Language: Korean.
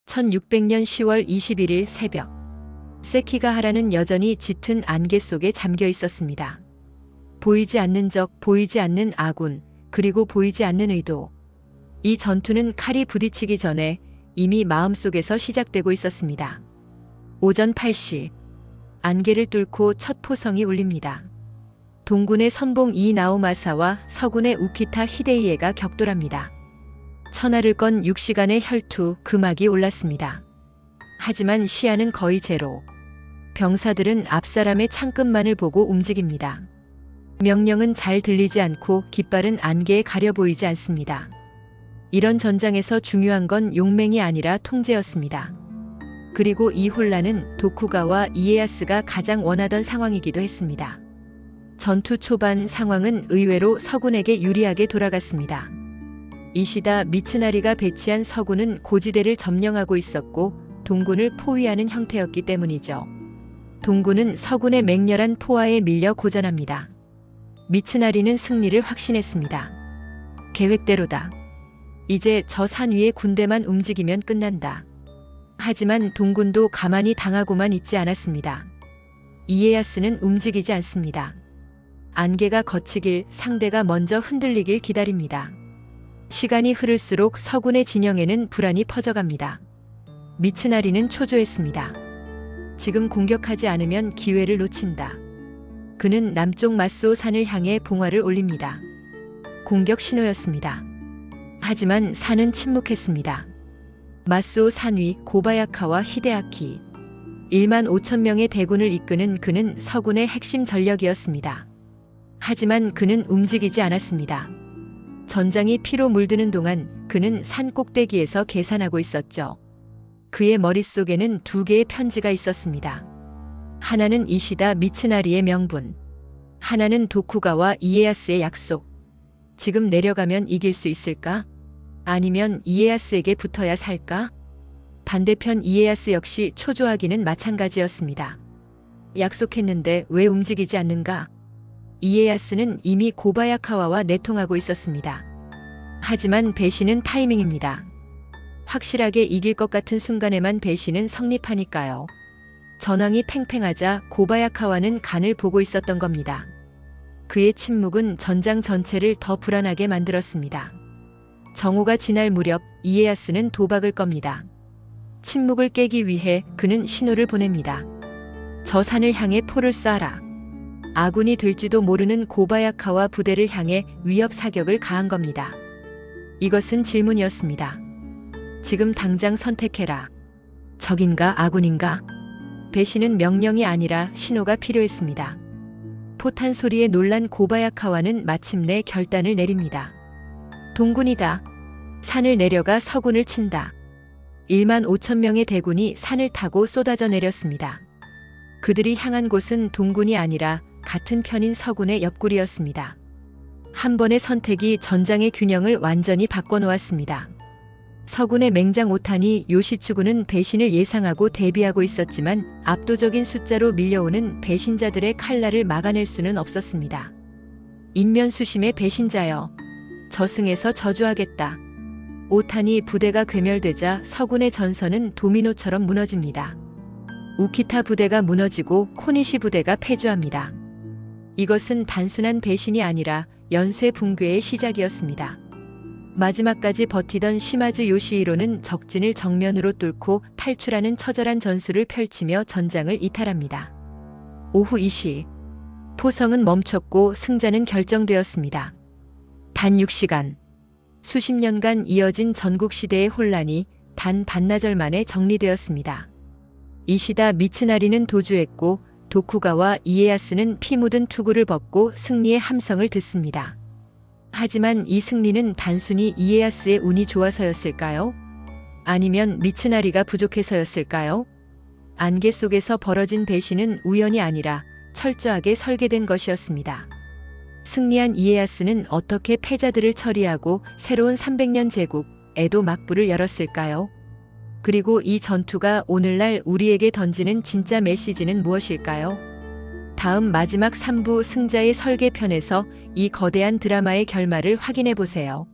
1600년 10월 21일 새벽, 세키가하라는 여전히 짙은 안개 속에 잠겨 있었습니다. 보이지 않는 적, 보이지 않는 아군, 그리고 보이지 않는 의도. 이 전투는 칼이 부딪히기 전에 이미 마음속에서 시작되고 있었습니다. 오전 8시, 안개를 뚫고 첫 포성이 울립니다. 동군의 선봉 이나오마사와 서군의 우키타 히데이에가 격돌합니다. 천하를 건 6시간의 혈투, 금막이 올랐습니다. 하지만 시야는 거의 제로. 병사들은 앞사람의 창끝만을 보고 움직입니다. 명령은 잘 들리지 않고 깃발은 안개에 가려 보이지 않습니다. 이런 전장에서 중요한 건 용맹이 아니라 통제였습니다. 그리고 이 혼란은 도쿠가와 이에야스가 가장 원하던 상황이기도 했습니다. 전투 초반 상황은 의외로 서군에게 유리하게 돌아갔습니다. 이시다 미츠나리가 배치한 서군은 고지대를 점령하고 있었고 동군을 포위하는 형태였기 때문이죠. 동군은 서군의 맹렬한 포화에 밀려 고전합니다. 미츠나리는 승리를 확신했습니다. 계획대로다. 이제 저 산 위의 군대만 움직이면 끝난다. 하지만 동군도 가만히 당하고만 있지 않았습니다. 이에야스는 움직이지 않습니다. 안개가 걷히길, 상대가 먼저 흔들리길 기다립니다. 시간이 흐를수록 서군의 진영에는 불안이 퍼져갑니다. 미츠나리는 초조했습니다. 지금 공격하지 않으면 기회를 놓친다. 그는 남쪽 마스오 산을 향해 봉화를 올립니다. 공격 신호였습니다. 하지만 산은 침묵했습니다. 마스오 산 위 고바야카와 히데아키, 1만 5천 명의 대군을 이끄는 그는 서군의 핵심 전력이었습니다. 하지만 그는 움직이지 않았습니다. 전장이 피로 물드는 동안 그는 산 꼭대기에서 계산하고 있었죠. 그의 머릿속에는 두 개의 편지가 있었습니다. 하나는 이시다 미츠나리의 명분, 하나는 도쿠가와 이에야스의 약속. 지금 내려가면 이길 수 있을까? 아니면 이에야스에게 붙어야 살까? 반대편 이에야스 역시 초조하기는 마찬가지였습니다. 약속했는데 왜 움직이지 않는가? 이에야스는 이미 고바야카와와 내통하고 있었습니다. 하지만 배신은 타이밍입니다. 확실하게 이길 것 같은 순간에만 배신은 성립하니까요. 전황이 팽팽하자 고바야카와는 간을 보고 있었던 겁니다. 그의 침묵은 전장 전체를 더 불안하게 만들었습니다. 정오가 지날 무렵 이에야스는 도박을 겁니다. 침묵을 깨기 위해 그는 신호를 보냅니다. 저 산을 향해 포를 쏴라. 아군이 될지도 모르는 고바야카와 부대를 향해 위협 사격을 가한 겁니다. 이것은 질문이었습니다. 지금 당장 선택해라. 적인가 아군인가? 배신은 명령이 아니라 신호가 필요했습니다. 포탄 소리에 놀란 고바야카와는 마침내 결단을 내립니다. 동군이다. 산을 내려가 서군을 친다. 1만 5천 명의 대군이 산을 타고 쏟아져 내렸습니다. 그들이 향한 곳은 동군이 아니라 같은 편인 서군의 옆구리였습니다. 한 번의 선택이 전장의 균형을 완전히 바꿔놓았습니다. 서군의 맹장 오타니 요시츠구는 배신을 예상하고 대비하고 있었지만 압도적인 숫자로 밀려오는 배신자들의 칼날을 막아낼 수는 없었습니다. 인면수심의 배신자여, 저승에서 저주하겠다. 오타니 부대가 괴멸되자 서군의 전선은 도미노처럼 무너집니다. 우키타 부대가 무너지고 코니시 부대가 패주합니다. 이것은 단순한 배신이 아니라 연쇄 붕괴의 시작이었습니다. 마지막까지 버티던 시마즈 요시히로는 적진을 정면으로 뚫고 탈출하는 처절한 전술을 펼치며 전장을 이탈합니다. 오후 2시, 포성은 멈췄고 승자는 결정되었습니다. 단 6시간, 수십 년간 이어진 전국시대의 혼란이 단 반나절 만에 정리되었습니다. 이시다 미츠나리는 도주했고 도쿠가와 이에야스는 피 묻은 투구를 벗고 승리의 함성을 듣습니다. 하지만 이 승리는 단순히 이에야스의 운이 좋아서였을까요? 아니면 미츠나리가 부족해서였을까요? 안개 속에서 벌어진 배신은 우연이 아니라 철저하게 설계된 것이었습니다. 승리한 이에야스는 어떻게 패자들을 처리하고 새로운 300년 제국, 에도 막부를 열었을까요? 그리고 이 전투가 오늘날 우리에게 던지는 진짜 메시지는 무엇일까요? 다음 마지막 3부 승자의 설계편에서 이 거대한 드라마의 결말을 확인해 보세요.